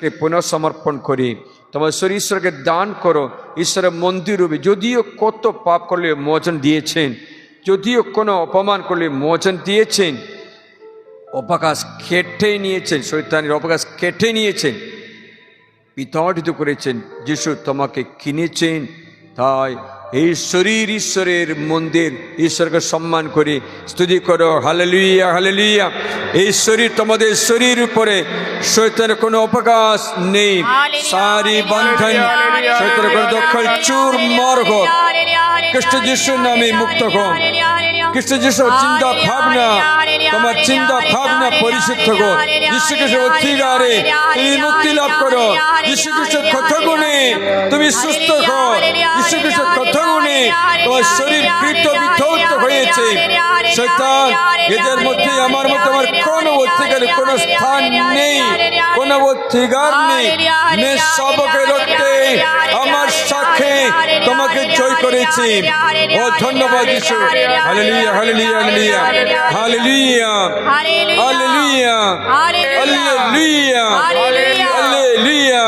ঈশ্বরকে পুনঃসমর্পণ করি। তোমার শরীর ঈশ্বরকে দান করো, ঈশ্বরের মন্দির রূপে। যদিও কত পাপ করলে মোচন দিয়েছেন, যদিও কোনো অপমান করলে মোচন দিয়েছেন, অবকাশ কেটে নিয়েছেন, শয়তানের অবকাশ কেটে নিয়েছেন, বিতাড়িত করেছেন। যিশু তোমাকে কিনেছেন, তাই এই শরীর ঈশ্বরের মন্দির, ঈশ্বরকে সম্মান করে স্তুতি করো। Hallelujah, hallelujah. এই শরীর তোমাদের শরীর উপরে শয়তানের কোনো অবকাশ নেই। সারি বন্ধন শয়তানের কোনো দখল চুরমার হোক, খ্রিস্ট যিশুর নামে মুক্ত হোক। খ্রিস্ট যিশুর চিন্তা ভাবনা, তোমার চিন্তা ভাবনা পরিশুদ্ধ হোক। যীশু খ্রিস্টের অধিকারে তুমি মুক্তি লাভ করো। যীশু খ্রিস্টের কথা গুণে তুমি সুস্থ হও। যীশু খ্রিস্টের কথা গুণে তোমার শরীর কৃত বিধৌত হয়েছে। শয়তান এদের মধ্যে, আমার মধ্যে আমার কোনো অধিকারের কোনো স্থান নেই, কোনো অধিকার নেই। मैं सबके রক্তে আমার সাথে তোমাকে জয় করেছি। ও ধন্যবাদ যিশু। Hallelujah, hallelujah, hallelujah, hallelujah, hallelujah, hallelujah, hallelujah.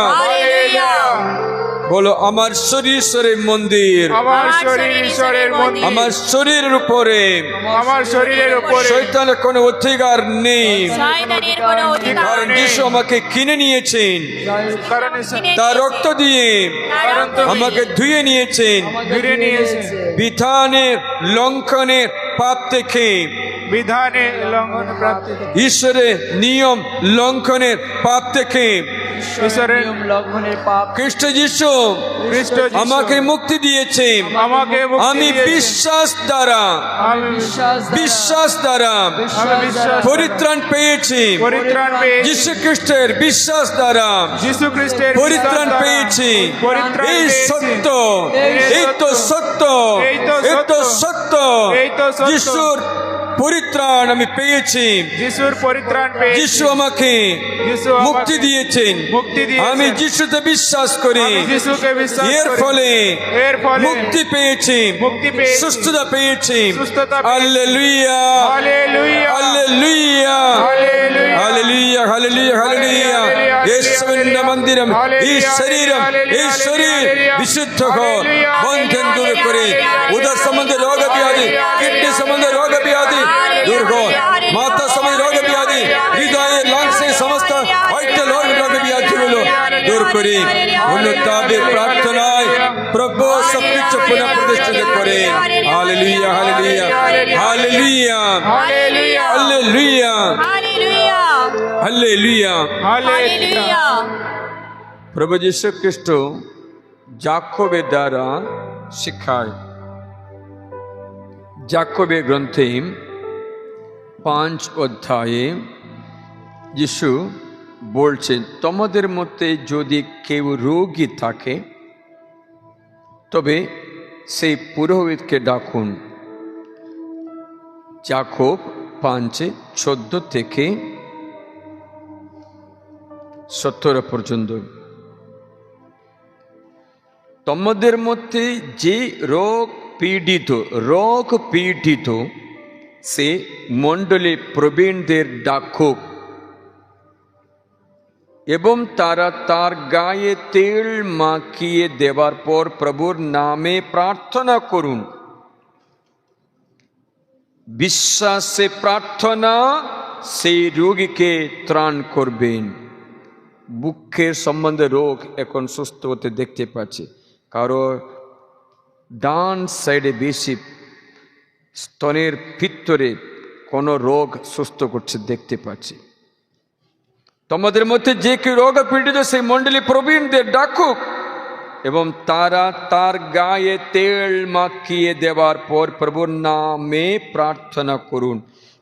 বলো, আমার শরীর ঈশ্বরের মন্দির, আমার শরীর ঈশ্বরের মন্দির, আমার শরীরের উপরে, আমার শরীরের উপরে শয়তানের কোনো অধিকার নেই। শয়তানের কোনো অধিকার কারণ নেই। যিশু আমাকে কিনে নিয়েছেন, কারণ তার রক্ত দিয়ে আমাকে ধুয়ে নিয়েছেন ঘিরে নিয়েছে বিধানের লঙ্ঘনের পাপ থেকে, বিধানে লঙ্ঘন প্রাপ্তি, ঈশ্বরের নিয়ম লঙ্ঘনের পাপ থেকে। ঈশ্বরের লঙ্ঘনের পাপ খ্রিস্ট যিশু খ্রিস্ট যিশু আমাকে মুক্তি দিয়েছে। আমাকে মুক্তি আমি দিয়েছেন। বিশ্বাস দ্বারা, আমি বিশ্বাস দ্বারা বিশ্বাস পরিত্রাণ পেয়েছি। পরিত্রাণ পেয়েছি। যীশু খ্রিস্টের বিশ্বাস দ্বারা যীশু খ্রিস্টের পরিত্রাণ বিশ্বাস দ্বারা পেয়েছি। পরিত্রাণ এই পেয়েছি। সত্য, এই তো সত্য, এই তো এই তো সত্য, সত্য। এই তো সত্য। যিশুর পরিত্রাণ আমি পেয়েছি। যিশুর পরিত্রাণ পেয়েছি। যিশু আমাকে যিশু মুক্তি আমাকে দিয়েছেন। মুক্তি দিয়েছেন। আমি যিশুতে বিশ্বাস করি। আমি যিশুকে বিশ্বাস এর করি। ফলে এর ফলে মুক্তি পেয়েছি, মুক্তি পেয়েছি। সুস্থতা পেয়েছি। সুস্থতা পেয়েছি। Hallelujah, hallelujah, hallelujah, hallelujah, hallelujah, hallelujah, hallelujah. യേശുവിന്റെ മന്ദിരം, ഈ ശരീരം, ഈ ശരീർ വിശുദ്ധ ഹോ, ബന്ധൻ ദൂर करे। उदर संबंधी रोग व्याधि, किडनी संबंधी रोग व्याधि दूर हो, माता संबंधी रोग व्याधि, हृदय लंग से समस्त वाइटल रोग व्याधि गुलो दूर करे। उन्नताबे प्रार्थनाएं प्रभु सब कुछ पुनः प्रतिष्ठित करे। Hallelujah, hallelujah, hallelujah, hallelujah, hallelujah, hallelujah, hallelujah. Hallelujah. প্রভু যীশু খ্রিস্ট যাকোবের দ্বারা শিখায়। যাকোবের গ্রন্থে 5 অধ্যায়ে যিশু বলছেন, তোমাদের মধ্যে যদি কেউ রোগী থাকে তবে সেই পুরোহিতকে ডাকুন। যাকোব 5:14 থেকে 17 পর্যন্ত। তোমাদের মধ্যে যে রোগ পীড়িত সে মণ্ডলী প্রবীণদের ডাকুক এবং তারা তার গায়ে তেল মাখিয়ে দেওয়ার পর প্রভুর নামে প্রার্থনা করুন। বিশ্বাসে প্রার্থনা সেই রোগীকে ত্রাণ করবেন। বুকের সম্বন্ধে রোগ এখন সুস্থ হতে দেখতে পাচ্ছি। কারো ডান সাইডে বেশি স্তনের ভিতরে কোনো রোগ সুস্থ করছে দেখতে পাচ্ছি। তোমাদের মধ্যে যে কেউ রোগ পীড়িত সেই মণ্ডলী প্রবীণদের ডাকুক এবং তারা তার গায়ে তেল মাখিয়ে দেওয়ার পর প্রভুর নামে প্রার্থনা করুন।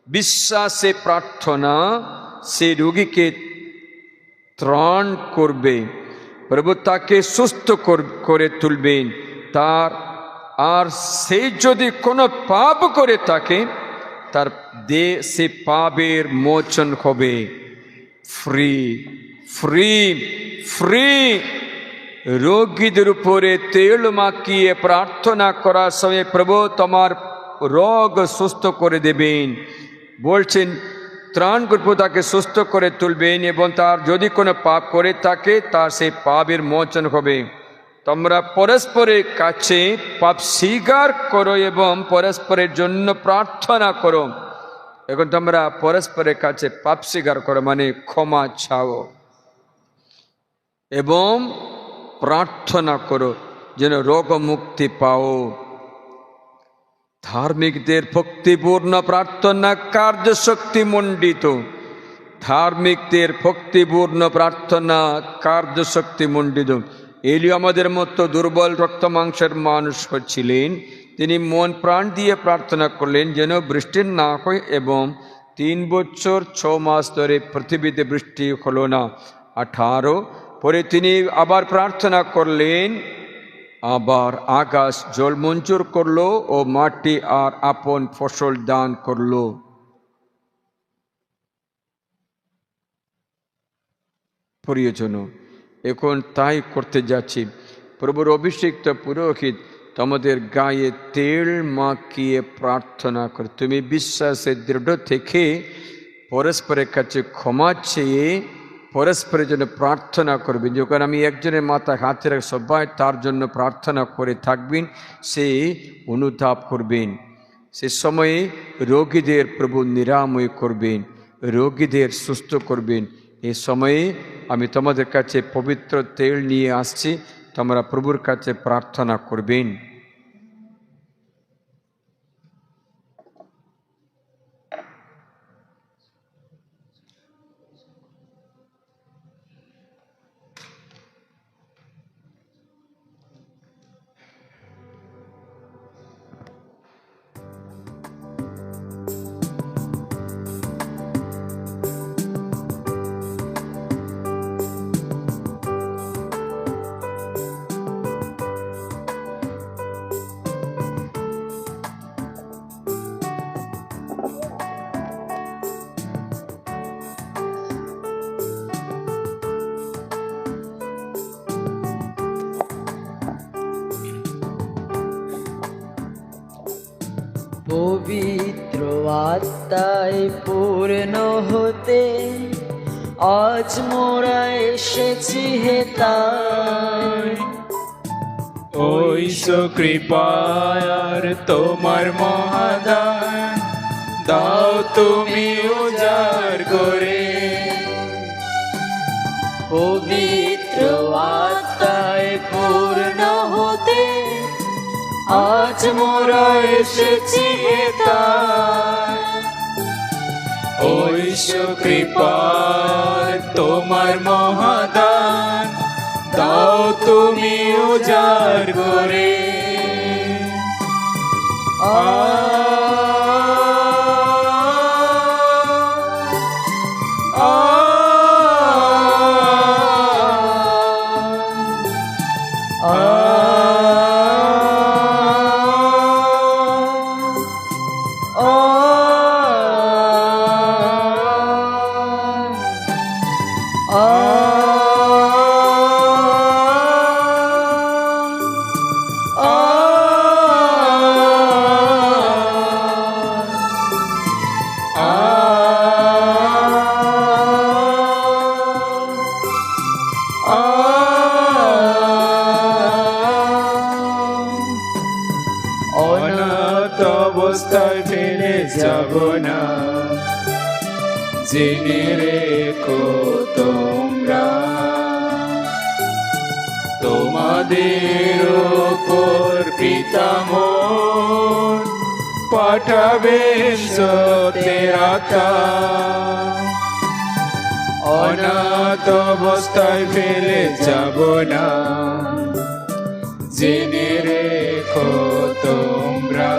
বিশ্বাসে প্রার্থনা সেই রোগীকে ত্রাণ করবে, প্রভু তাকে সুস্থ করে তুলবেন। তার আর সে যদি কোনো পাপ করে থাকে তার সে পাপের মোচন হবে। Free free free. রোগীদের উপরে তেল মাখিয়ে প্রার্থনা করার সময় প্রভু তোমার রোগ সুস্থ করে দেবেন। বলছেন ত্রাণ করব তাকে সুস্থ করে তুলবেন এবং তার যদি কোনো পাপ করে থাকে তার সেই পাপের মোচন হবে। তোমরা পরস্পরের কাছে পাপ স্বীকার করো এবং পরস্পরের জন্য প্রার্থনা করো। এখন তোমরা পরস্পরের কাছে পাপ স্বীকার করো মানে ক্ষমা চাও এবং প্রার্থনা করো যেন রোগ মুক্তি পাও। ধার্মিকদের ভক্তিপূর্ণ প্রার্থনা কার্যশক্তি মণ্ডিত। ধার্মিকদের ভক্তিপূর্ণ প্রার্থনা কার্যশক্তি মণ্ডিত। এলিও আমাদের মতো দুর্বল রক্ত মাংসের মানুষ ছিলেন। তিনি মন প্রাণ দিয়ে প্রার্থনা করলেন যেন বৃষ্টি না হয় এবং 3 বছর 6 মাস ধরে পৃথিবীতে বৃষ্টি হলো না। 18 পরে তিনি আবার প্রার্থনা করলেন, আবার আকাশ জল মঞ্জুর করলো ও মাটি আর আপন ফসল দান করলো। প্রিয়জন, এখন তাই করতে যাচ্ছি। প্রভুর অভিষিক্ত পুরোহিত তোমাদের গায়ে তেল মাখিয়ে প্রার্থনা করে তুমি বিশ্বাসে দৃঢ় থেকে পরস্পরের কাছে ক্ষমা চেয়ে পরস্পরের জন্য প্রার্থনা করবেন। যখন আমি একজনের মাথায় হাতে রাখ সবাই তার জন্য প্রার্থনা করে থাকবেন, সে অনুতাপ করবেন। সে সময়ে রোগীদের প্রভু নিরাময় করবেন, রোগীদের সুস্থ করবেন। এই সময়ে আমি তোমাদের কাছে পবিত্র তেল নিয়ে আসছি, তোমরা প্রভুর কাছে প্রার্থনা করবেন। পবিত্র আত্মায় পূর্ণ হতে আজ মোরা এসেছি হে তাই। ঐশ কৃপার তোমার মহাদান দাও তুমি উজাড় করে। পবিত্র আত্মায় পূর্ণ হতে আজ মোরা এসেছি হে তাই। ঐশ কৃপার তোমার মহাদান দাও তুমি উজাড় করে। অনাথ অবস্থায় ফেলে যাব না, জেনে রেখো তোমরা তোমাদের ওপর পিতা মোর পাঠাবেন সত্যের আত্মা। অনাথ অবস্থায় ফেলে যাব না, জেনে রেখো তোমরা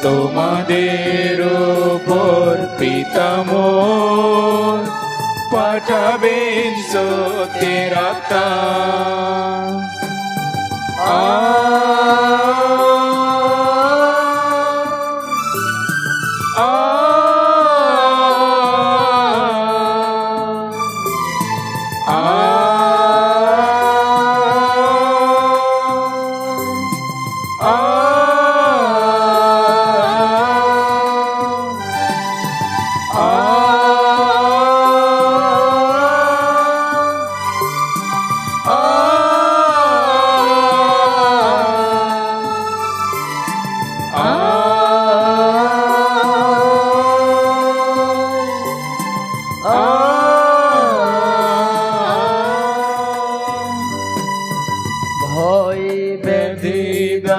তোমাদের ওপর পিতা মোর পাঠাবেন সত্যের আত্মা।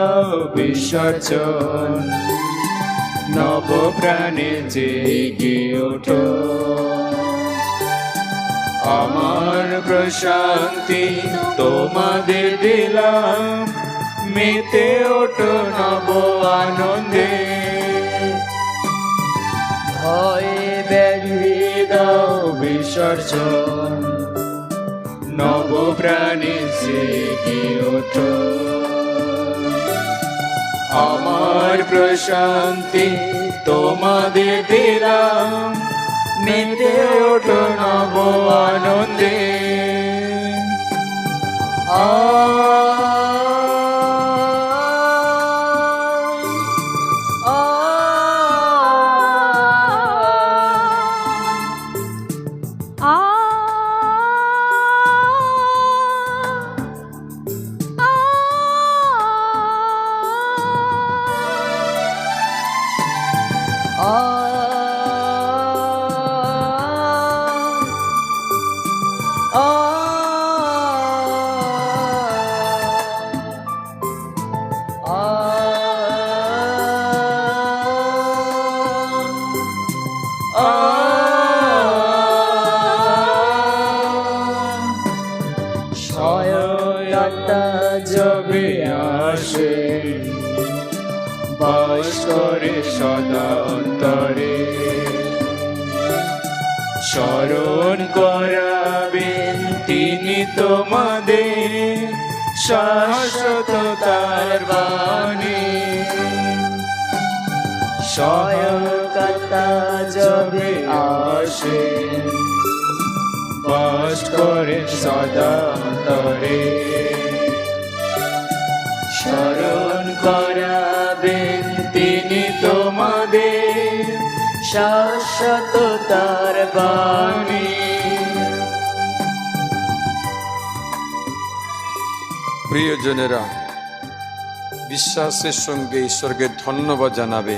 দাও বিসর্জন, নব প্রাণে জেগে ওঠো। আমার প্রশান্তি তোমাদের দিলাম, মেতে ওঠো নব আনন্দে। ভয়ে ব্যাধি দাও বিসর্জন, নব প্রাণে জেগে ওঠো। আমার প্রশান্তি তোমাদের দিলাম, মেতে ওঠো নব আনন্দে। সহায়তা যবে আসে, বাস করে সদা অন্তরে, স্মরণ করাবেন তিনি তোমাদের শাশ্বততার বাণী। সহায়তা যবে আসে, বাস করে সদা অন্তরে, স্মরণ করাবেন তিনি তোমাদের শাশ্বততার বাণী। প্রিয়জনেরা, বিশ্বাসের সঙ্গে ঈশ্বরকে ধন্যবাদ জানাবে।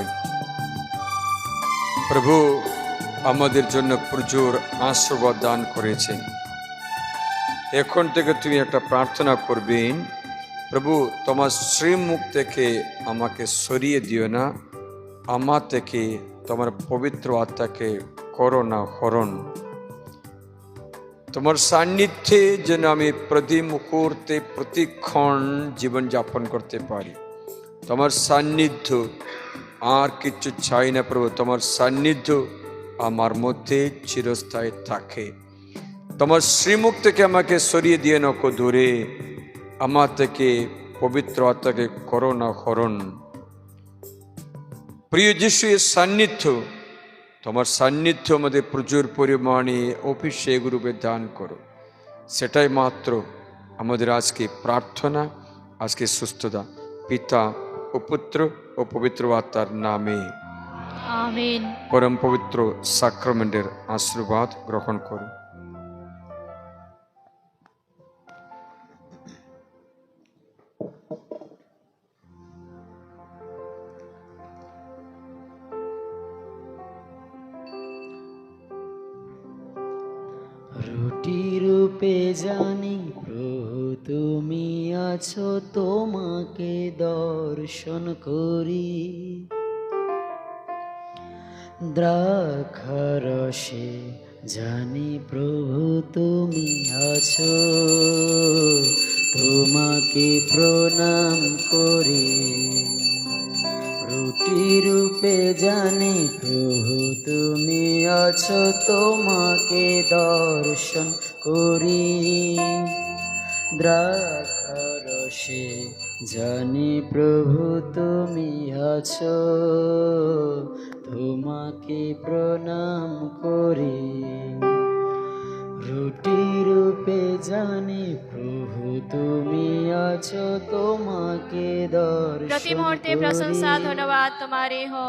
প্রভু আমাদের জন্য প্রচুর আশীর্বাদ দান করেছেন। এখন থেকে তুমি একটা প্রার্থনা করবেন, প্রভু তোমার শ্রীমুখ থেকে আমাকে সরিয়ে দিও না, আমার থেকে তোমার পবিত্র আত্মাকে করো না হরণ। তোমার সান্নিধ্যে যেন আমি প্রতি মুহূর্তে প্রতিক্ষণ জীবনযাপন করতে পারি। তোমার সান্নিধ্য, আর কিছু চাই না প্রভু। তোমার সান্নিধ্য আমার মধ্যে চিরস্থায়ী থাকে। তোমার শ্রীমুখ থেকে আমাকে সরিয়ে দিয়ে নকো দূরে, আমার থেকে পবিত্র আত্মাকে করো না হরণ। প্রিয় যিশু, এর সান্নিধ্য, তোমার সান্নিধ্য আমাদের প্রচুর পরিমাণে অভিষেক রূপে দান করো। সেটাই মাত্র আমাদের আজকে প্রার্থনা, আজকে সুস্থতা। পিতা ও পুত্র ও পবিত্র আত্মার নামে আমেন। পরম পবিত্র সাক্রামেন্টের আশীর্বাদ গ্রহণ করুন। রুটি রূপে জানি প্রভু তুমি আছো, তোমাকে দর্শন করি। দ্রাক্ষারসে জানি প্রভু তুমি আছো, তোমাকে প্রণাম করি। রুটি রূপে জানি প্রভু তুমি আছো, তোমাকে দর্শন করি। দ্রাক্ষারসে জানি প্রভু তুমি আছো, তোমাকে প্রণাম করি। রুটি রূপে জানি প্রভু তুমি আছো, তোমাকে দর্শন প্রতি মুহূর্তে প্রশংসা ধন্যবাদ তোমারে হো।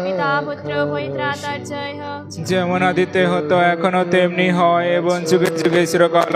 পিতা পুত্র পবিত্র আত্মার জয় হোক। যেমন আদিতে হতো, এখনো তেমনি হয়, এবং যুগে যুগে চিরকাল।